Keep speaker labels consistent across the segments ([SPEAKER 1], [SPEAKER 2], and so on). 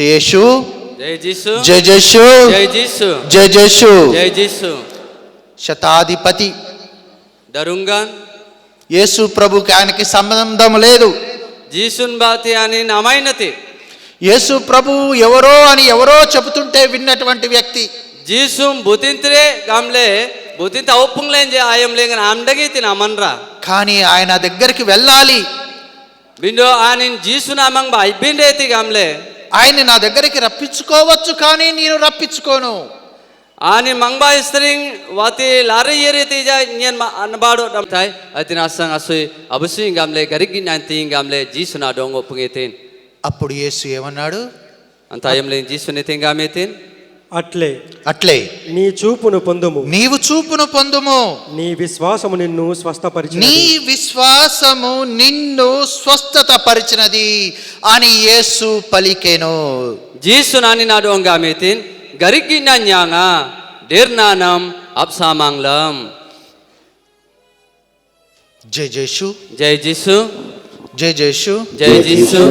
[SPEAKER 1] యేసు,
[SPEAKER 2] జై జీసు,
[SPEAKER 1] జై యేసు,
[SPEAKER 2] జై జీసు,
[SPEAKER 1] జై యేసు.
[SPEAKER 2] జై జీసు.
[SPEAKER 1] శతాధిపతి
[SPEAKER 2] దరుంగాన్
[SPEAKER 1] యేసు ప్రభుకి ఆయనకి సంబంధం లేదు.
[SPEAKER 2] జీసున్ బాతి అని నమైనతి.
[SPEAKER 1] యేసు ప్రభు ఎవరో అని ఎవరో చెబుతుంటే విన్నటువంటి వ్యక్తి.
[SPEAKER 2] జీసుం బుతింత్రే గమ్లే బుతింత ఔపుంగ్లేంజే ఆయం లేంగన ఆమ్డగీతి నమన్రా.
[SPEAKER 1] కానీ ఆయన దగ్గరికి వెళ్ళాలి.
[SPEAKER 2] బిండో ఆనిన్ జీసు నామంగ్ బా ఇబ్బిండేతి గమ్లే.
[SPEAKER 1] ఆయన నా దగ్గరికి రప్పించుకోవచ్చు, కానీ నేను రప్పించుకోను.
[SPEAKER 2] ఆని మంగ్బా ఇస్త్రింగ్ వాతి లారీ ఏరేతి జా నియన్ అనబాడో డమ్తాయ్ అతిన అసంగ్ అసుయ్ అబుసుయ్ గమ్లే గరిగి నంతి గమ్లే జీసు నా డోంగో పుంగేతేన్.
[SPEAKER 1] అప్పుడు యేసు ఏమన్నాడు?
[SPEAKER 2] అంతాయం లేని జీసు నితిన్ గామేతేన్.
[SPEAKER 1] అట్లే
[SPEAKER 3] నీ చూపును పొందుము,
[SPEAKER 1] నీవు చూపును పొందుము,
[SPEAKER 3] నీ విశ్వాసము నిన్ను స్వస్థపరిచినది,
[SPEAKER 1] నీ విశ్వాసము నిన్ను స్వస్థత పరిచినది అని యేసు పలికెను.
[SPEAKER 2] జీసు నాని నా డోంగ్ గామేతేన్ గరిగి న్యాంగా డేర్నానం అప్సామాంగ్లం.
[SPEAKER 1] జై యేసు,
[SPEAKER 2] జై జీసు,
[SPEAKER 1] జై యేసు,
[SPEAKER 2] జై జీసు.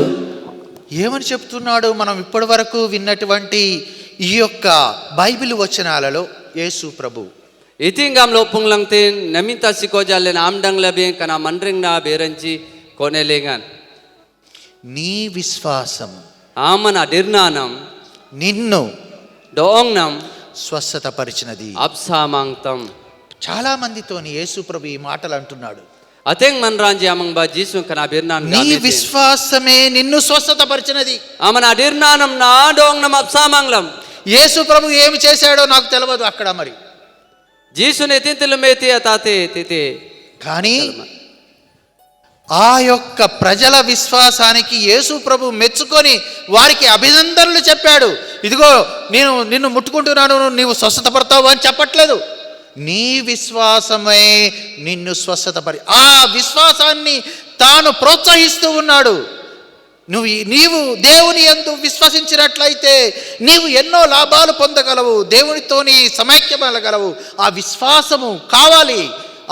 [SPEAKER 1] ఏమని చెప్తున్నాడు? మనం ఇప్పటి వరకు విన్నటువంటి ఈ యొక్క బైబిల్ వచనాలలో యేసు ప్రభు
[SPEAKER 2] ఇతింగం లోపుంగ్లంగ్ తేన్ నమిత సికోజాలే నామ్డంగ్ లబే కనా మండ్రింగ్ నా బేరంచి కొనేలేగాన్.
[SPEAKER 1] నీ విశ్వాసము
[SPEAKER 2] ఆమన డిర్నానం
[SPEAKER 1] నిన్ను
[SPEAKER 2] డోంగ్నం
[SPEAKER 1] స్వస్థత పరిచినది.
[SPEAKER 2] అప్సామాంగ్తం.
[SPEAKER 1] చాలా మందితోని యేసు ప్రభు ఈ మాటలు అంటున్నాడు.
[SPEAKER 2] అతెంగ్ మన్రాంజి అమంగ్ బా జీసు కనా బిర్నాన్
[SPEAKER 1] నీ విశ్వాసమే నిన్ను స్వస్థత పరిచినది.
[SPEAKER 2] ఆమన డిర్నానం నా డోంగ్నం అప్సామాంగ్లం.
[SPEAKER 1] యేసు ప్రభు ఏమి చేశాడో నాకు తెలియదు అక్కడ మరి.
[SPEAKER 2] జీసుని తింతిలు మేతి తాతే తితే.
[SPEAKER 1] కానీ ఆ యొక్క ప్రజల విశ్వాసానికి యేసు ప్రభు మెచ్చుకొని వారికి అభినందనలు చెప్పాడు. ఇదిగో నేను నిన్ను ముట్టుకుంటున్నాను, నీవు స్వస్థత పడతావు అని చెప్పట్లేదు. నీ విశ్వాసమే నిన్ను స్వస్థతపరి. ఆ విశ్వాసాన్ని తాను ప్రోత్సహిస్తూ ఉన్నాడు. నీవు దేవుని యందు విశ్వసించినట్లయితే నీవు ఎన్నో లాభాలు పొందగలవు, దేవునితోని సమైక్యమగలవు. ఆ విశ్వాసము కావాలి,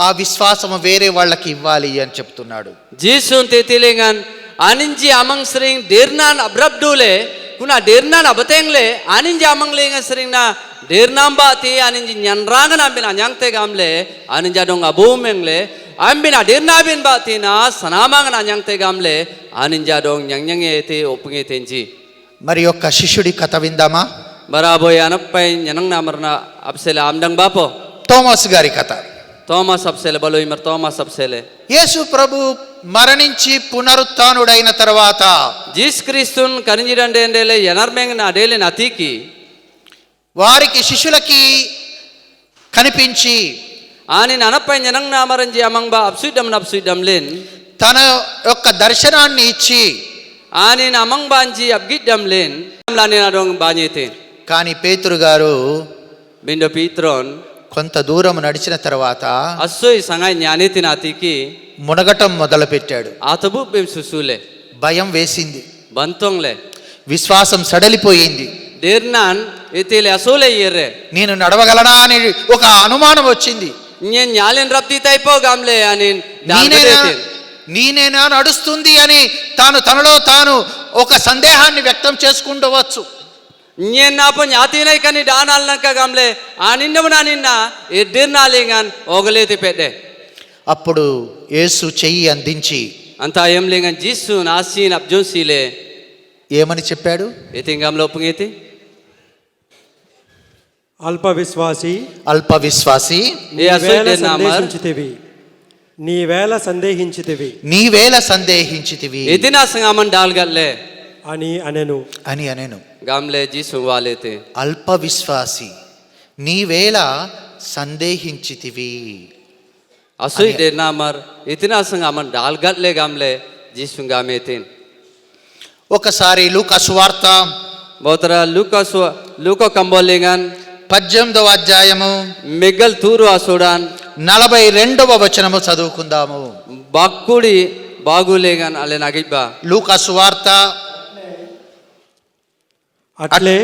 [SPEAKER 1] ఆ విశ్వాసము వేరే వాళ్ళకి ఇవ్వాలి అని చెప్తున్నాడు.
[SPEAKER 2] జీసున్ తితిలింగన్ ఆనించి అమంగ్ శ్రింగ్ డేర్నాన్ అబ్రబ్డూలే కునా డేర్నాన్ అబతేంగ్లే ఆనించి అమంగ్ లేంగన్ శ్రింగ్ నా డేర్నాంబా తి ఆనించి న్యన్రాంగ నాంబిన న్యాంగ్తే గామ్లే ఆనించి అడొంగ్ అబూమెంగ్లే అంబిన డేర్నాబిన్ బా తినా సనామాంగ నా న్యాంగ్తే గామ్లే ఆనించి అడొంగ్ న్యంగ్యంగే తి ఒప్పుంగే తెంచి.
[SPEAKER 1] మరి యొక్క శిష్యుడి కథ విందామా?
[SPEAKER 2] బరాబోయ్ అనప్పై న్యనంగ్ నామర్న అప్సెలే ఆమ్డంగ్ బాపో.
[SPEAKER 1] థోమస్ గారి కథ.
[SPEAKER 2] థోమస్ అప్సెలే బలోయ్ మర్ థోమస్ అప్సెలే.
[SPEAKER 1] యేసు ప్రభు మరణించి పునరుత్థానుడైన తర్వాత
[SPEAKER 2] జీస్ క్రీస్తున్ కనింజిరండేండేలే ఎనర్మెంగ్ నా డేలే నతీకి
[SPEAKER 1] వారికి శిష్యులకి కనిపించి
[SPEAKER 2] ఆని అనప్పై న్యనంగ్ నామరంజి అమంగ్ బా అప్సుడమ్ లేన్
[SPEAKER 1] తన యొక్క దర్శనాన్ని ఇచ్చి
[SPEAKER 2] ఆని అమంగ్ బాంజి అబ్గిడ్డమ్ లేన్ లాని నాడొంగ్ బాణేతే.
[SPEAKER 1] కానీ పేతురు గారు
[SPEAKER 2] బిండో పీత్రోన్
[SPEAKER 1] కొంత దూరం నడిచిన తర్వాత
[SPEAKER 2] అస్సోయ్ సంగాయ్ జ్ఞానేతి నాతికి
[SPEAKER 1] మునగటం మొదలుపెట్టాడు.
[SPEAKER 2] ఆతబు బెం సుసూలే
[SPEAKER 1] భయం వేసింది,
[SPEAKER 2] బంతొంగ్లే
[SPEAKER 1] విశ్వాసం సడలిపోయింది.
[SPEAKER 2] డేర్నాన్ ఎతేలే అసోలే ఎర్రే
[SPEAKER 1] నేను నడవగలనా అని ఒక అనుమానం వచ్చింది.
[SPEAKER 2] నేను న్యాలెన్ రప్తి తైపో గామ్లే అని
[SPEAKER 1] నేనేనా నడుస్తుంది అని తనలో తాను ఒక సందేహాన్ని వ్యక్తం చేసుకుంటవచ్చు.
[SPEAKER 2] నేను నాపో జ్ఞాతినై కానీ డానాలనక గామ్లే ఆ నిన్నము నా నిన్న ఎడ్డిర్నాలేగాన్ ఓగలేతి పెట్టే.
[SPEAKER 1] అప్పుడు యేసు చెయ్యి అందించి
[SPEAKER 2] అంతా ఏం లేగాన్ జీసు నాసీన్ అబ్జోసీలే
[SPEAKER 1] ఏమని చెప్పాడు?
[SPEAKER 2] ఎతింగాంలో ఒప్పుంగేతి.
[SPEAKER 3] అల్ప విశ్వాసి,
[SPEAKER 1] అల్ప విశ్వాసి,
[SPEAKER 3] నీవేళ సందేహించితివి
[SPEAKER 2] ఎదినా సంగమన్ డాల్గల్లే
[SPEAKER 3] అని
[SPEAKER 1] అనెను.
[SPEAKER 2] గామ్లే జీసు వాలేతే.
[SPEAKER 1] అల్ప విశ్వాసి, నీవేళ సందేహించితివి.
[SPEAKER 2] అసూయ్ డేర్నామర్ ఇతినా సంగమన్ డాల్గల్లే గామ్లే జీసు గామేతేన్.
[SPEAKER 1] ఒకసారి లూకా సువార్త
[SPEAKER 2] బోతరా లూకా కంబోలేగాన్
[SPEAKER 1] 18వ అధ్యాయము
[SPEAKER 2] మిగ్గల్ తూరు అసూడాన్
[SPEAKER 1] 42వ వచనము చదువుకుందాము.
[SPEAKER 2] బాక్కుడి బాగులేగాన్ అలే నాగిబ్బా.
[SPEAKER 1] లూకా సువార్త అట్లే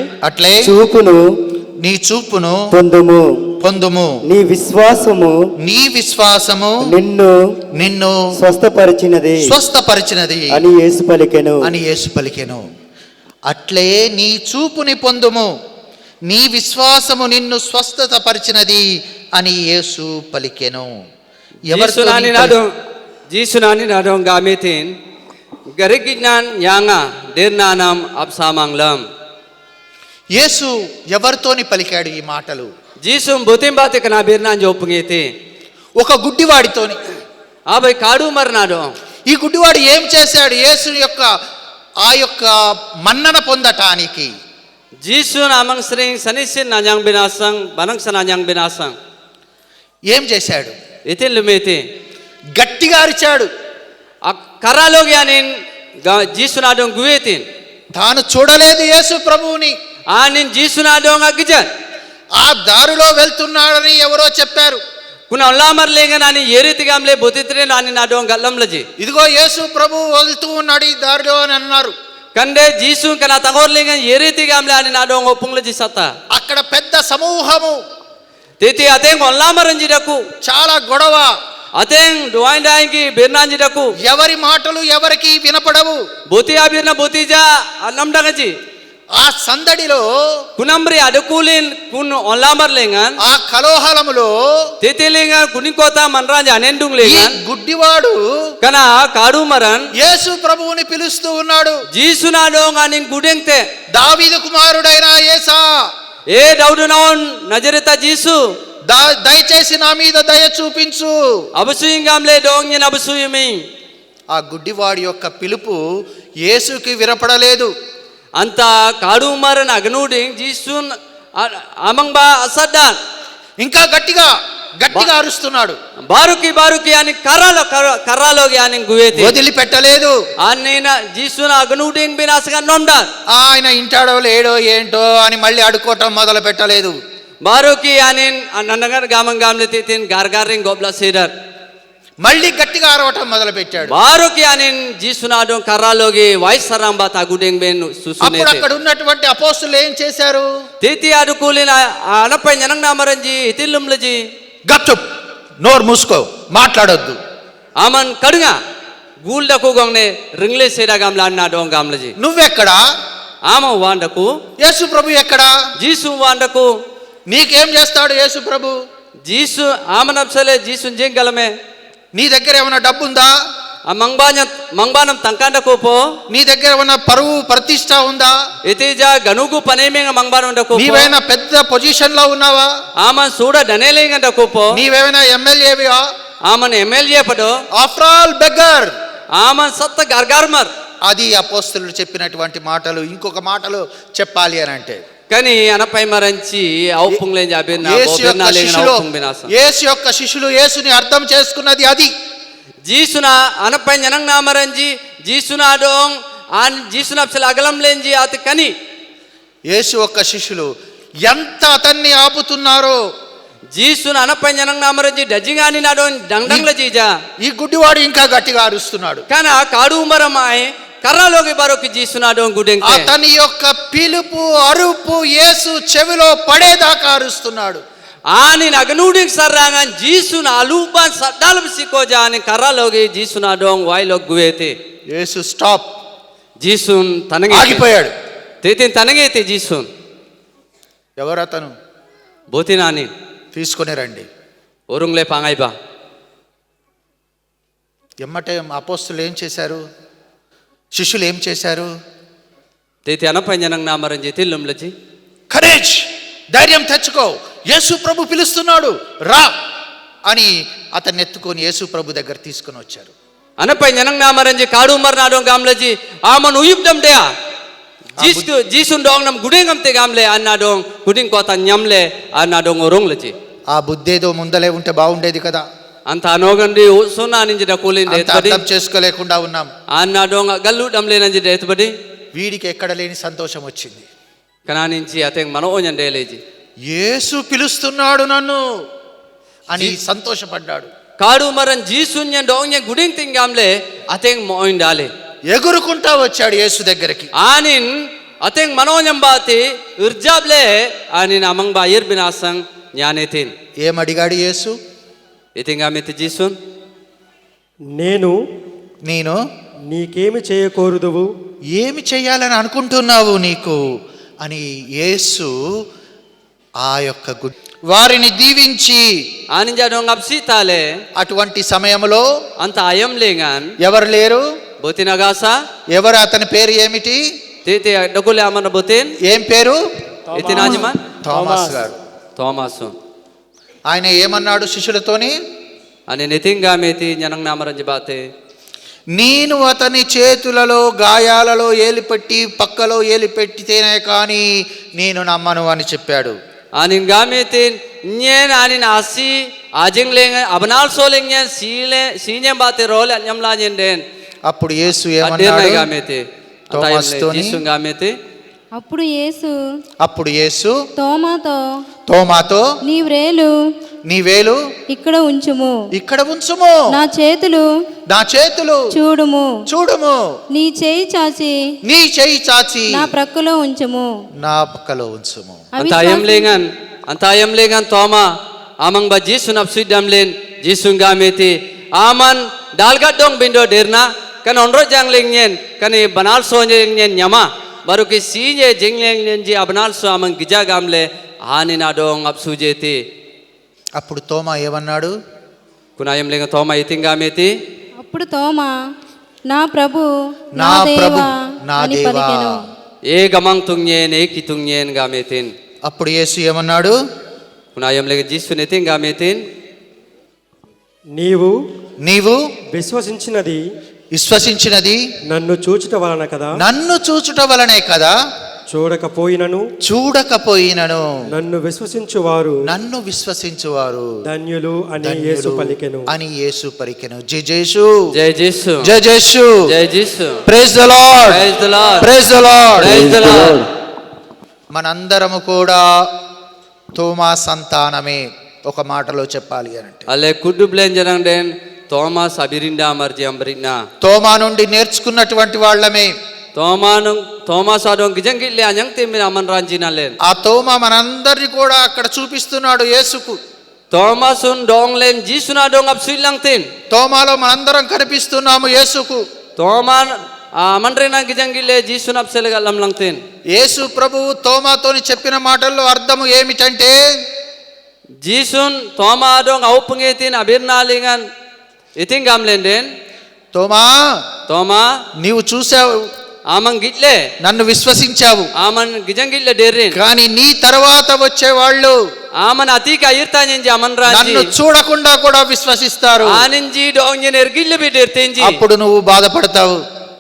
[SPEAKER 1] నీ చూపును పొందుము, నీ విశ్వాసము నిన్ను
[SPEAKER 4] స్వస్థపరిచినది
[SPEAKER 1] అని యేసు పలికెను. అట్లే నీ చూపుని పొందుము, నీ విశ్వాసము నిన్ను స్వస్థత పరిచినది అని యేసు పలికెను. ఎవరితో
[SPEAKER 2] Jisunani nadong gamitin garignan yanga dirnanam absamanglam.
[SPEAKER 1] యేసు ఎవరితోని పలికాడు ఈ మాటలు?
[SPEAKER 2] Jisum butimba te kana birnan jopungiti.
[SPEAKER 1] ఒక గుడ్డివాడితోని.
[SPEAKER 2] Abai kadu marnado.
[SPEAKER 1] ఈ గుడ్డివాడు ఏం చేశాడు యేసు యొక్క ఆ యొక్క మన్నన పొందటానికి?
[SPEAKER 2] Jisun amang sering sanisin nanyang binasang banang sananyang binasang.
[SPEAKER 1] ఏం చేశాడు?
[SPEAKER 2] Itin lumiti.
[SPEAKER 1] గట్టిగా అరిచాడు.
[SPEAKER 2] Karalogi anin jisunadong guwetin.
[SPEAKER 1] తాను చూడలేదు యేసు ప్రభువుని.
[SPEAKER 2] Anin jisunadong agijan.
[SPEAKER 1] ఆ దారిలో వెళ్తున్నాడని ఎవరో చెప్పారు.
[SPEAKER 2] Kuna ulamar lengan ani yeriti gamle botitre nani nadong gallam laji.
[SPEAKER 1] ఇదిగో యేసు ప్రభువు వెళ్తూ ఉన్నాడు ఈ దారిలో అని అన్నారు.
[SPEAKER 2] Kande jisun kana tangor lengan yeriti gamle ani nadong opung laji sata.
[SPEAKER 1] అక్కడ పెద్ద సమూహము,
[SPEAKER 2] Titi ateng ulamar anjidaku.
[SPEAKER 1] చాలా గొడవ.
[SPEAKER 2] Ateng doain daingi birnanjidaku.
[SPEAKER 1] ఎవరి మాటలు ఎవరికి వినపడవు.
[SPEAKER 2] Boti abirna botija anam dangaji.
[SPEAKER 1] ఆ సందడిలో,
[SPEAKER 2] Kunamri adukulin kun ulamar lengan.
[SPEAKER 1] ఆ కలోహలములో
[SPEAKER 2] Titi lengan kunikota manranja anendung
[SPEAKER 1] ఈ
[SPEAKER 2] lengan.
[SPEAKER 1] గుడ్డివాడు
[SPEAKER 2] Kana kadu maran.
[SPEAKER 1] యేసు ప్రభువుని పిలుస్తూ ఉన్నాడు.
[SPEAKER 2] Jisunadong aning gudengte.
[SPEAKER 1] దావీదు కుమారుడైన యేసా,
[SPEAKER 2] E daudu naon najarita jisu.
[SPEAKER 1] దయచేసి నా మీద దయ చూపించు.
[SPEAKER 2] Abusuying gamle dong yen abusuyimi.
[SPEAKER 1] ఆ గుడ్డివాడి యొక్క పిలుపు యేసుకి వినపడలేదు.
[SPEAKER 2] Anta kadu maran agnuding jisun amang ba asadan.
[SPEAKER 1] ఇంకా గట్టిగా అరుస్తున్నాడు.
[SPEAKER 2] Baruki ani karalogi ani guweti.
[SPEAKER 1] వదిలిపెట్టలేదు.
[SPEAKER 2] Anina jisuna agnuding binasagan nomdan.
[SPEAKER 1] ఆయన ఇంటాడో లేడో ఏంటో అని మళ్ళీ అడుక్కోవటం మొదలు పెట్టలేదు.
[SPEAKER 2] Baruki anin nandangar gamang gamle titin gargaring gobla sidar.
[SPEAKER 1] మళ్ళీ గట్టిగా అరవటం మొదలు పెట్టాడు.
[SPEAKER 2] Baruki anin jisuna adong karalogi waisaramba taguding ben
[SPEAKER 1] అప్పుడు
[SPEAKER 2] susunete.
[SPEAKER 1] అక్కడ ఉన్నటువంటి అపోస్తులు ఏం చేశారు?
[SPEAKER 2] Titi adukulin anapai nyanang namaranji itilumlaji.
[SPEAKER 1] గప్చుప్, నోరు మూసుకో, మాట్లాడొద్దు.
[SPEAKER 2] Aman kadunga guldaku gongne ringle seda gamla anna dong gamlaji.
[SPEAKER 1] నువ్వెక్కడా?
[SPEAKER 2] Ama wandaku
[SPEAKER 1] యేసు ప్రభు ఎక్కడా?
[SPEAKER 2] jisu wandaku
[SPEAKER 1] నీకేం చేస్తాడు యేసు ప్రభు?
[SPEAKER 2] jisu amanapsale jisun jengalame.
[SPEAKER 1] నీ దగ్గర ఏమైనా డబ్బు ఉందా?
[SPEAKER 2] Mangbanam tangkanda ko
[SPEAKER 1] నీ దగ్గర ఏమైనా పరువు ప్రతిష్ట ఉందా?
[SPEAKER 2] itija ganugu panemenga mangbanam da ko
[SPEAKER 1] నీవేమైనా పెద్ద పొజిషన్ లో ఉన్నావా?
[SPEAKER 2] aman suda danelenga da ko
[SPEAKER 1] నీవేమైనా ఎమ్మెల్యేవివా?
[SPEAKER 2] aman MLA pado
[SPEAKER 1] after all beggar.
[SPEAKER 2] aman satta gargarmar.
[SPEAKER 1] అది అపోస్తలులు చెప్పినటువంటి మాటలు. ఇంకొక మాటలు చెప్పాలి అని అంటే,
[SPEAKER 2] Kani anapai maranchi aupunglen jabirna bobirna lenga aupung binasa.
[SPEAKER 1] యేసు యొక్క శిష్యులు యేసుని అర్థం చేసుకున్నది అది.
[SPEAKER 2] Jisuna anapai nyanang namaranji jisuna dong an jisuna apsal agalam lenji ati kani.
[SPEAKER 1] యేసు యొక్క శిష్యులు ఎంత అతన్ని ఆపుతున్నారో.
[SPEAKER 2] Jisuna anapai nyanang namaranji dajingani nadon dangdangla jija.
[SPEAKER 1] ఈ గుడ్డివాడు ఇంకా గట్టిగా అరుస్తున్నాడు.
[SPEAKER 2] Kana kadu maramai karalogi baroki jisuna dong gudengte.
[SPEAKER 1] అతని యొక్క పిలుపు అరుపు యేసు చెవిలో పడేదాకా అరుస్తున్నాడు.
[SPEAKER 2] Ani nagnuding sarangan jisun aluban sadalb sikoja ani karalogi jisuna dong wailog guete.
[SPEAKER 1] యేసు స్టాప్,
[SPEAKER 2] Jisun tanange
[SPEAKER 1] ఆగిపోయాడు.
[SPEAKER 2] titin tanangete jisun.
[SPEAKER 1] ఎవరు అతను?
[SPEAKER 2] Botinani
[SPEAKER 1] తీసుకొని రండి.
[SPEAKER 2] urungle pangaiba.
[SPEAKER 1] ఎమ్మటే అపోస్తులు ఏం చేశారు? శిష్యులు ఏం చేశారు?
[SPEAKER 2] Titi anapai nyanang namaranji tilumlaji.
[SPEAKER 1] Courage, ధైర్యం తెచ్చుకో, యేసు ప్రభు పిలుస్తున్నాడు, రా అని అతన్ని ఎత్తుకొని యేసు ప్రభు దగ్గర తీసుకొని వచ్చారు.
[SPEAKER 2] Anapai nyanang namaranji kadu marna dong gamlaji aman uyubdam dea. Jisun dong nam gudengam te gamle anna dong guding kota nyamle anna dong urunglaji.
[SPEAKER 1] ఆ బుద్ధేదో ముందలే ఉంటే బాగుండేది కదా.
[SPEAKER 2] Anta anogandi usuna ninji da kulin
[SPEAKER 1] అంత
[SPEAKER 2] detbadi.
[SPEAKER 1] అర్థం చేసుకోలేకుండా ఉన్నాం.
[SPEAKER 2] Anna dong gallu damle nanji detbadi.
[SPEAKER 1] వీడికి ఎక్కడ లేని సంతోషం వచ్చింది.
[SPEAKER 2] Kana ninji ateng mano onyan deleji.
[SPEAKER 1] యేసు పిలుస్తున్నాడు నన్ను అని సంతోషపడ్డాడు.
[SPEAKER 2] Kadu maran jisun nyan dong nyan guding ting gamle ateng moin dale.
[SPEAKER 1] ఎగురుకుంటా వచ్చాడు యేసు దగ్గరికి.
[SPEAKER 2] Anin ateng mano nyambati urjable anin amang bayir binasang nyanetin.
[SPEAKER 1] ఏం అడిగాడు యేసు?
[SPEAKER 2] Iting gamit jisun.
[SPEAKER 3] నేను
[SPEAKER 1] నేను
[SPEAKER 3] నీకేమి చేయకూడదువు?
[SPEAKER 1] ఏమి చేయాలని అనుకుంటున్నావు నీకు అని యేసు ఆ యొక్క వారిని దీవించి,
[SPEAKER 2] Aninja dong apsi tale
[SPEAKER 1] అటువంటి సమయంలో
[SPEAKER 2] anta ayam lengan
[SPEAKER 1] ఎవరు లేరు.
[SPEAKER 2] botin agasa
[SPEAKER 1] ఎవరు? అతని పేరు ఏమిటి?
[SPEAKER 2] tete dokule amana botin
[SPEAKER 1] ఏం పేరు?
[SPEAKER 2] itin ajaman
[SPEAKER 1] థామస్ గారు.
[SPEAKER 2] Thomasun
[SPEAKER 1] ఆయన ఏమన్నాడు శిష్యులతోని?
[SPEAKER 2] ane niting gameti nyanang namaran jebate
[SPEAKER 1] నేను అతని చేతులలో గాయాలలో ఏలిపెట్టి పక్కలో ఏలిపెట్టితేనే కానీ నేను నమ్మను అని చెప్పాడు.
[SPEAKER 2] anin gametin nyen anin asi ajing lengan abanal soling nyen sinyem bate role anyam la nyen den
[SPEAKER 1] అప్పుడు యేసు
[SPEAKER 2] adena
[SPEAKER 1] ఏమన్నాడు
[SPEAKER 2] gamete
[SPEAKER 1] తోమాస్తోని?
[SPEAKER 2] jisun gamete
[SPEAKER 1] అప్పుడు యేసు
[SPEAKER 4] తోమాతో
[SPEAKER 1] తోమాతో
[SPEAKER 4] నీ వ్రేలు
[SPEAKER 1] నీ వేలు
[SPEAKER 4] ఇక్కడ ఉంచుము,
[SPEAKER 1] ఇక్కడ ఉంచుము,
[SPEAKER 4] నా చేతులు
[SPEAKER 1] నా చేతులు
[SPEAKER 4] చూడుము,
[SPEAKER 1] చూడుము,
[SPEAKER 4] నీ చేయి చాచి
[SPEAKER 1] నీ చెయ్యి చాచి
[SPEAKER 4] నా ప్రక్కలో ఉంచుము.
[SPEAKER 1] నా పక్కలో ఉంచుము.
[SPEAKER 2] anta ayam lengan toma amang ba jisun apsi damlen jisun gamete aman dalgat dong bindo derna kan onro jangling nyen kan banal so nyen nyama baru ke sinye jingling nyen ji abanal so amang gija gamle anina dong apsu jeti
[SPEAKER 1] అప్పుడు తోమా ఏమన్నాడు?
[SPEAKER 2] kuna ayam lengan toma iting gamete
[SPEAKER 4] అప్పుడు తోమా నా ప్రభు
[SPEAKER 1] నా
[SPEAKER 4] నా
[SPEAKER 1] ప్రభు,
[SPEAKER 4] దేవా
[SPEAKER 1] నా
[SPEAKER 4] అని
[SPEAKER 1] దేవా.
[SPEAKER 4] పలికెను.
[SPEAKER 2] e gamang tungyen e kitungyen gametin
[SPEAKER 1] అప్పుడు యేసు ఏమన్నాడు?
[SPEAKER 2] kuna ayam lengan jisun iting gametin
[SPEAKER 3] నీవు
[SPEAKER 1] నీవు
[SPEAKER 3] విశ్వసించినది
[SPEAKER 1] విశ్వసించినది
[SPEAKER 3] నన్ను చూచుట వలన కదా.
[SPEAKER 1] నన్ను చూచుట వలనే కదా.
[SPEAKER 3] చూడకపోయినను
[SPEAKER 1] చూడకపోయినను
[SPEAKER 3] నన్ను విశ్వసించువారు
[SPEAKER 1] నన్ను విశ్వసించువారు
[SPEAKER 3] ధన్యులు అని యేసు
[SPEAKER 1] ధన్యులు
[SPEAKER 3] పలికెను.
[SPEAKER 1] అని యేసు పలికెను. జై జేసు,
[SPEAKER 2] jai jisu
[SPEAKER 1] జై Jesu,
[SPEAKER 2] jai jisu
[SPEAKER 1] praise the lord,
[SPEAKER 2] praise the lord
[SPEAKER 1] praise the lord.
[SPEAKER 2] praise the lord
[SPEAKER 1] మనందరము కూడా తోమా సంతానమే. ఒక మాటలో చెప్పాలి అంటే
[SPEAKER 2] alle kudu blen janang den thomas abirinda amarji ambrina
[SPEAKER 1] తోమా నుండి నేర్చుకున్నటువంటి వాళ్ళమే.
[SPEAKER 2] thomas adong gijangille anyang temin aman ranjina len
[SPEAKER 1] ఆ తోమా మనందరినీ కూడా అక్కడ చూపిస్తున్నాడు యేసుకు.
[SPEAKER 2] thomasun donglen jisuna dong apsilang tin
[SPEAKER 1] తోమాలో మనందరం కనిపిస్తున్నాము యేసుకు.
[SPEAKER 2] thoman amanrena gijangille jisun apsele galam lang tin
[SPEAKER 1] యేసు ప్రభువు తోమాతోని చెప్పిన మాటల్లో అర్థము ఏమిటంటే,
[SPEAKER 2] jisun thoma dong aupungetin abirnalingan iting gamlen den
[SPEAKER 1] తోమా
[SPEAKER 2] thoma
[SPEAKER 1] నీవు చూసావు,
[SPEAKER 2] amang gitle
[SPEAKER 1] నన్ను విశ్వసించావు,
[SPEAKER 2] aman gijangille derin
[SPEAKER 1] కానీ నీ తర్వాత వచ్చే వాళ్ళు
[SPEAKER 2] aman atika ayirta nyenji aman
[SPEAKER 1] నన్ను
[SPEAKER 2] ranji
[SPEAKER 1] చూడకుండా కూడా విశ్వసిస్తారు.
[SPEAKER 2] aninji dong nyen ergille bi dertenji
[SPEAKER 1] అప్పుడు నువ్వు బాధపడతావు,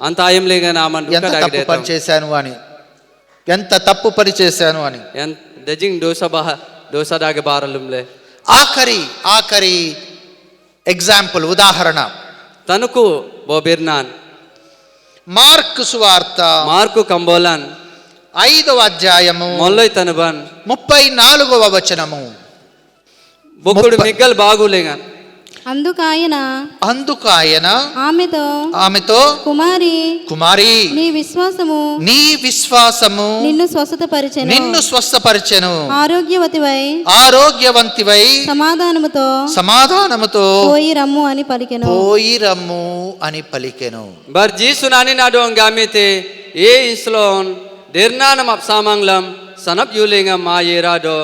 [SPEAKER 2] anta ayam lengan aman
[SPEAKER 1] ఎంత
[SPEAKER 2] duka
[SPEAKER 1] తప్పు పని
[SPEAKER 2] dagde
[SPEAKER 1] చేశాను అని, ఎంత తప్పు పని చేశాను అని.
[SPEAKER 2] yan dajing dosa dage baralumle
[SPEAKER 1] ఆఖరి ఎగ్జాంపుల్, ఉదాహరణ
[SPEAKER 2] tanuku bobirnan
[SPEAKER 1] మార్కు సువార్త
[SPEAKER 2] marku kambolan
[SPEAKER 1] 5వ అధ్యాయము
[SPEAKER 2] molloi tanuban
[SPEAKER 1] 34వ వచనము.
[SPEAKER 2] bokudu miggal bagulengan
[SPEAKER 4] అందుకాయన
[SPEAKER 1] ఆమెతో కుమారి
[SPEAKER 4] నీ
[SPEAKER 1] విశ్వాసము
[SPEAKER 4] నిన్ను
[SPEAKER 1] స్వస్థపరిచెను,
[SPEAKER 4] ఆరోగ్యవంతివై సమాధానముతో పోయి రమ్ము
[SPEAKER 1] అని పలికెను.
[SPEAKER 2] bar jisunani na dong gamete e islon dernanam apsamanglam sanap yulenga ma yerado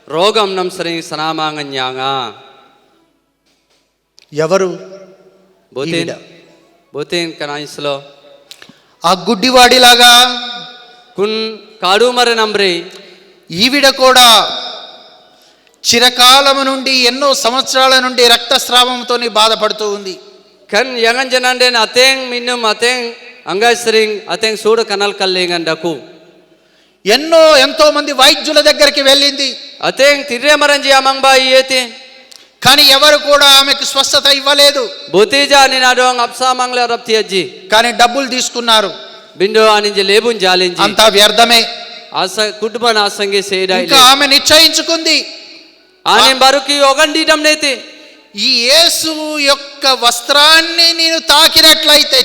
[SPEAKER 2] rogam nam sring sanamangan nyanga
[SPEAKER 1] ఎవరు?
[SPEAKER 2] botin kana islo
[SPEAKER 1] ఆ గుడ్డివాడిలాగా
[SPEAKER 2] kun kadu mare nambre
[SPEAKER 1] ఈవిడ కూడా చిరకాలము నుండి, ఎన్నో సంవత్సరాల నుండి రక్తస్రావంతో బాధపడుతూ ఉంది.
[SPEAKER 2] kan yangan jananden ateng minum ateng angai sring ateng suda kanal kallengan daku
[SPEAKER 1] ఎంతో మంది వైద్యుల దగ్గరికి వెళ్ళింది,
[SPEAKER 2] ateng tirre maranji amang ba yete
[SPEAKER 1] కానీ ఎవరు కూడా ఆమెకు స్వస్థత ఇవ్వలేదు.
[SPEAKER 2] botija ni na dong apsamangla rapti aji
[SPEAKER 1] కానీ డబ్బులు తీసుకున్నారు.
[SPEAKER 2] bindo aninje lebun jalenji
[SPEAKER 1] అంతా వ్యర్థమే.
[SPEAKER 2] asa kudban asange seida
[SPEAKER 1] ఇంకా ఆమె నిశ్చయించుకుంది,
[SPEAKER 2] anin baruki ogandi damnete
[SPEAKER 1] ఈ యేసు యొక్క వస్త్రాన్ని నేను తాకినట్లయితే,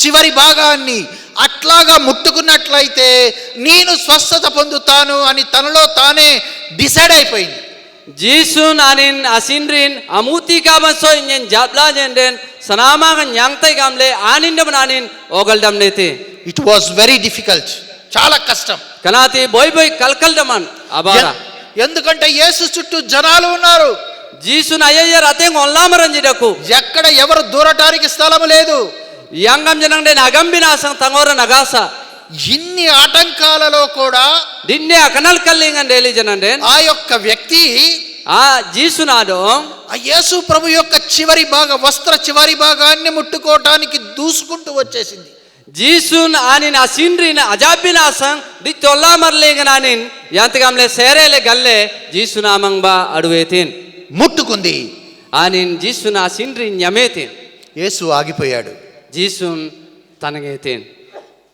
[SPEAKER 1] చివరి భాగాన్ని అట్లాగా ముట్టుకున్నట్లయితే నేను స్వస్థత పొందుతాను అని తనలో తానే డిసైడ్ అయిపోయింది.
[SPEAKER 2] Jisun anin asinrin amuti kaman so inyen jabla jenden sanamagan nyangtai gamle anin dam anin ogal dam nete.
[SPEAKER 1] It was very difficult, చాలా కష్టం.
[SPEAKER 2] Kanati boy boy kalkal daman abara.
[SPEAKER 1] ఎందుకంటే యేసు చుట్టూ జనాలు ఉన్నారు.
[SPEAKER 2] Jisun ayayar ateng onlamaran jidaku.
[SPEAKER 1] ఎక్కడ ఎవరు దూరటానికి స్థలం లేదు.
[SPEAKER 2] Yangam janang den agam binasang tangora nagasa.
[SPEAKER 1] ఇన్ని ఆటంకాలలో కూడా
[SPEAKER 2] Dinne akanal kallingan deli janan den.
[SPEAKER 1] ఆ యొక్క వ్యక్తి
[SPEAKER 2] Jisun adong.
[SPEAKER 1] ఆ యేసు ప్రభు యొక్క వస్త్ర చివరి భాగాన్ని ముట్టుకోవటానికి దూసుకుంటూ వచ్చేసింది.
[SPEAKER 2] Jisun anin asinrin ajabinasang di tollamar lengan anin yantigamle serele galle Jisun amang ba aduetin.
[SPEAKER 1] ముట్టుకుంది.
[SPEAKER 2] Anin Jisun asinrin nyametin.
[SPEAKER 1] యేసు ఆగిపోయాడు.
[SPEAKER 2] Jisun tanangetin.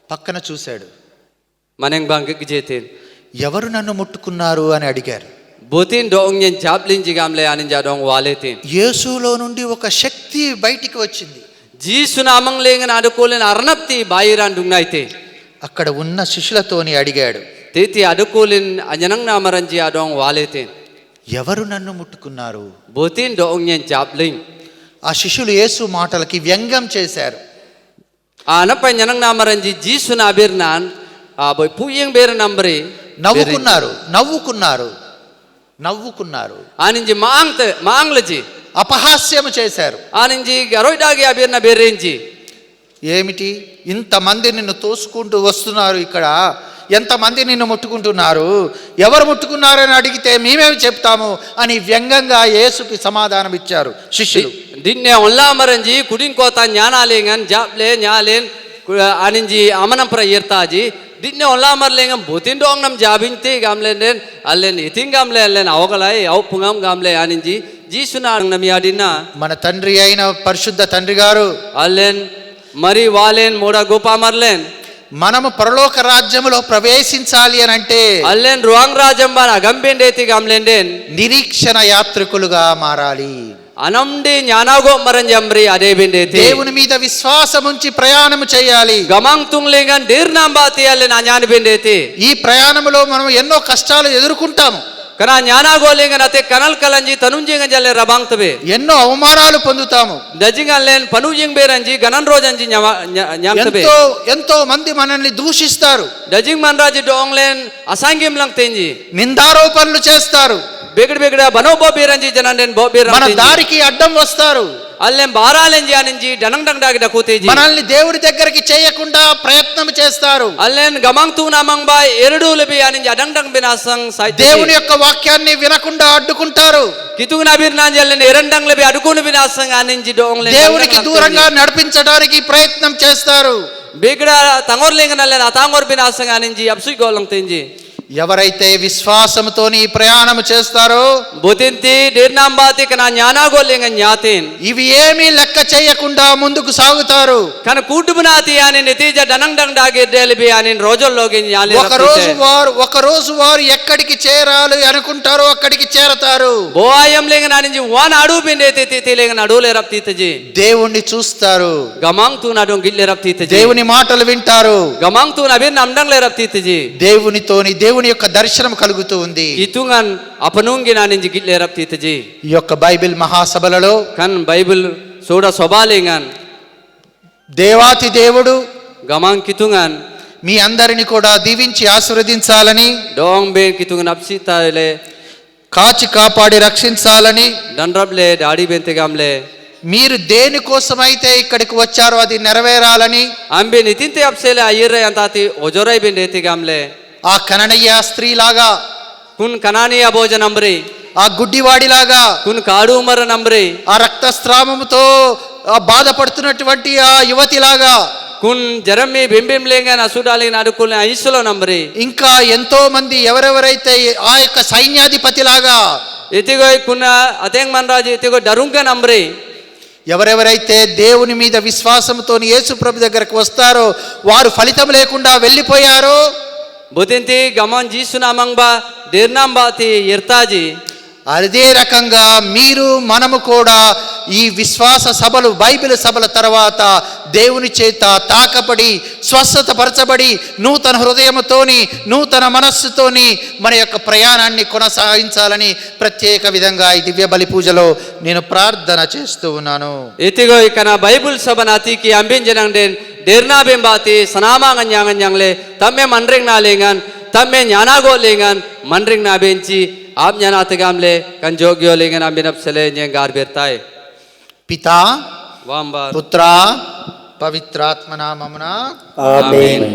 [SPEAKER 1] పక్కన చూశాడు.
[SPEAKER 2] Maneng bangke jetin.
[SPEAKER 1] ఎవరు నన్ను ముట్టుకున్నారు అని అడిగారు.
[SPEAKER 2] Botin dong nyen jablin jigamle anin jadong waletin.
[SPEAKER 1] యేసులో నుండి ఒక శక్తి బయటికి వచ్చింది.
[SPEAKER 2] Jisun amang lengan adukolen arnapti bayiran dungnaite.
[SPEAKER 1] అక్కడ ఉన్న శిష్యులతోని అడిగాడు,
[SPEAKER 2] Titi adukolen anyanang namaranji adong waletin.
[SPEAKER 1] ఎవరు నన్ను ముట్టుకున్నారు?
[SPEAKER 2] Botin dong nyen jablin.
[SPEAKER 1] ఆ శిష్యులు యేసు మాటలకి వ్యంగ్యం చేశారు.
[SPEAKER 2] Anapa nyanang namaranji Jisun abirnan boy puyeng ber nambre
[SPEAKER 1] నవ్వుకున్నారు.
[SPEAKER 2] aninji maangleji
[SPEAKER 1] అపహాస్యం చేశారు.
[SPEAKER 2] aninji garoidagi abirna berenji.
[SPEAKER 1] ఏమిటి, ఇంతమంది నిన్ను తోసుకుంటూ వస్తున్నారు, ఇక్కడ ఎంతమంది నిన్ను ముట్టుకుంటున్నారు, ఎవరు ముట్టుకున్నారని అడిగితే మేమేమి చెప్తాము అని వ్యంగ్యంగా యేసుకి సమాధానం ఇచ్చారు శిష్యులు.
[SPEAKER 2] Dinne onlamaranji kudin kota nyanalengan jable nyalen aninji amanampra yertaji. Dinne onlamar lengan botin dong nam jabinte gamlen den allen iting gamle allen awgalai aw pungam gamle aninji Jisuna nami adina
[SPEAKER 1] మన తండ్రి అయిన పరిశుద్ధ తండ్రి గారు,
[SPEAKER 2] allen mari walen moda gopa marlen
[SPEAKER 1] మనము పరలోక రాజ్యములో ప్రవేశించాలి అని అంటే
[SPEAKER 2] allen ruang rajam ban agambendeti gamlen den
[SPEAKER 1] నిరీక్షణ యాత్రికులుగా మారాలి.
[SPEAKER 2] anamde nyanago maranjamri ade bendeti
[SPEAKER 1] దేవుని మీద విశ్వాసం ఉంచి ప్రయాణం చేయాలి.
[SPEAKER 2] gamang tunglengan dirnambati allen anyan bendeti
[SPEAKER 1] ఈ ప్రయాణములో మనం ఎన్నో కష్టాలు ఎదుర్కొంటాము,
[SPEAKER 2] kana nyanago lengan ate kanal kalanji tanunjingan jalle rabang tebe
[SPEAKER 1] ఎన్నో అవమానాలు పొందుతాము.
[SPEAKER 2] dajing allen panujing beranji ganan rojanji nyang tebe
[SPEAKER 1] ఎంతో మంది మనల్ని దూషిస్తారు,
[SPEAKER 2] dajing manraji donglen asangim lang tenji
[SPEAKER 1] నిందారోపణలు చేస్తారు,
[SPEAKER 2] begda banobo beranji jananden bo beran
[SPEAKER 1] మన దారికి అడ్డం వస్తారు,
[SPEAKER 2] allen baralenji aninji danang dang dagi dakuteji
[SPEAKER 1] మనల్ని దేవుడి దగ్గరికి చేయకుండా ప్రయత్నం చేస్తారు.
[SPEAKER 2] allen gamang tu namang bai erudu lebi aninji adang dang binasang saite
[SPEAKER 1] దేవుని యొక్క వాక్యాన్ని వినకుండా అడ్డుకుంటారు,
[SPEAKER 2] kitung nabir nanjallen erandang lebi adukunu binasang aninji donglen
[SPEAKER 1] దేవునికి దూరంగా నడిపించడానికి ప్రయత్నం చేస్తారు.
[SPEAKER 2] begda tangor lengan allen atangor binasang aninji apsui golang tenji
[SPEAKER 1] ఎవరైతే విశ్వాసంతోని ఈ ప్రయాణం చేస్తారో
[SPEAKER 2] botinti dirnambati kana nyanago lengan nyatin
[SPEAKER 1] ఇవి ఏమీ లెక్క చేయకుండా ముందుకు సాగుతారు.
[SPEAKER 2] kana kutubnati anin netija danang dang dagi delbi anin rojollogi nyale
[SPEAKER 1] ఒక రోజు వారు ఎక్కడికి చేరాలి అనుకుంటారో అక్కడికి చేరతారు.
[SPEAKER 2] boayam lengan aninji wan adu bindeti titi lengan adu lerap titeji
[SPEAKER 1] దేవుణ్ణి చూస్తారు,
[SPEAKER 2] gamang tu nadong gille rap titeji
[SPEAKER 1] దేవుని మాటలు వింటారు,
[SPEAKER 2] gamang tu nabir namdang lerap titeji
[SPEAKER 1] దేవుని యొక్క దర్శనం కలుగుతూ ఉంది.
[SPEAKER 2] kitungan apanungi naninji gille rap titeji
[SPEAKER 1] ఈ యొక్క Bible మహాసభలలో
[SPEAKER 2] kan bible soda sobalengan
[SPEAKER 1] దేవాతి దేవుడు
[SPEAKER 2] gamang kitungan
[SPEAKER 1] మీ అందరిని కూడా దీవించి ఆశీర్వదించాలని,
[SPEAKER 2] dong ben kitungan apsita le
[SPEAKER 1] కాచి కాపాడి రక్షించాలని,
[SPEAKER 2] dandrable dadi bente gamle
[SPEAKER 1] మీరు దేనికోసమైతే ఇక్కడికి వచ్చారో అది నెరవేరాలని,
[SPEAKER 2] ambe nitinte apsele ayirre antati ojorai bendeti gamle
[SPEAKER 1] ఆ కననీయ స్త్రీలాగా,
[SPEAKER 2] kun kanani aboja nambre
[SPEAKER 1] ఆ గుడ్డివాడిలాగా,
[SPEAKER 2] kun kaadu umar nambre
[SPEAKER 1] ఆ రక్తస్రావముతో బాధపడుతున్నటువంటి ఆ యువతిలాగా,
[SPEAKER 2] kun jarami bimbim lengan asudalin adukul aisulo nambre
[SPEAKER 1] ఇంకా ఎంతో మంది ఎవరెవరైతే ఆ యొక్క సైన్యాధిపతిలాగా,
[SPEAKER 2] itigoy kuna ateng manraji itigoy darunga nambre
[SPEAKER 1] ఎవరెవరైతే దేవుని మీద విశ్వాసంతో యేసు ప్రభు దగ్గరకు వస్తారో వారు ఫలితం లేకుండా వెళ్ళిపోయారో
[SPEAKER 2] botinti gaman Jisun amang ba dirnambati yertaji
[SPEAKER 1] అదే రకంగా మీరు మనము కూడా ఈ విశ్వాస సభలు బైబిల్ సభల తర్వాత దేవుని చేత తాకబడి స్వస్థతపరచబడి నూతన హృదయముతోని నూతన మనస్సుతోని మన యొక్క ప్రయాణాన్ని కొనసాగించాలని ప్రత్యేక విధంగా ఈ దివ్య బలి పూజలో నేను ప్రార్థన చేస్తూ ఉన్నాను.
[SPEAKER 2] Itigo ikana Bible sabanati ki ambin jenang den derna bembati sanama nganyang le tamme manring na lengan tamme nyana go lengan manring na benci ab nyana tegam le kan jogyo lengan ambin apsele nyeng gar bertai
[SPEAKER 1] పితా
[SPEAKER 2] wambar
[SPEAKER 1] పుత్ర పవిత్రాత్మ నామమున
[SPEAKER 5] ఆమేన్.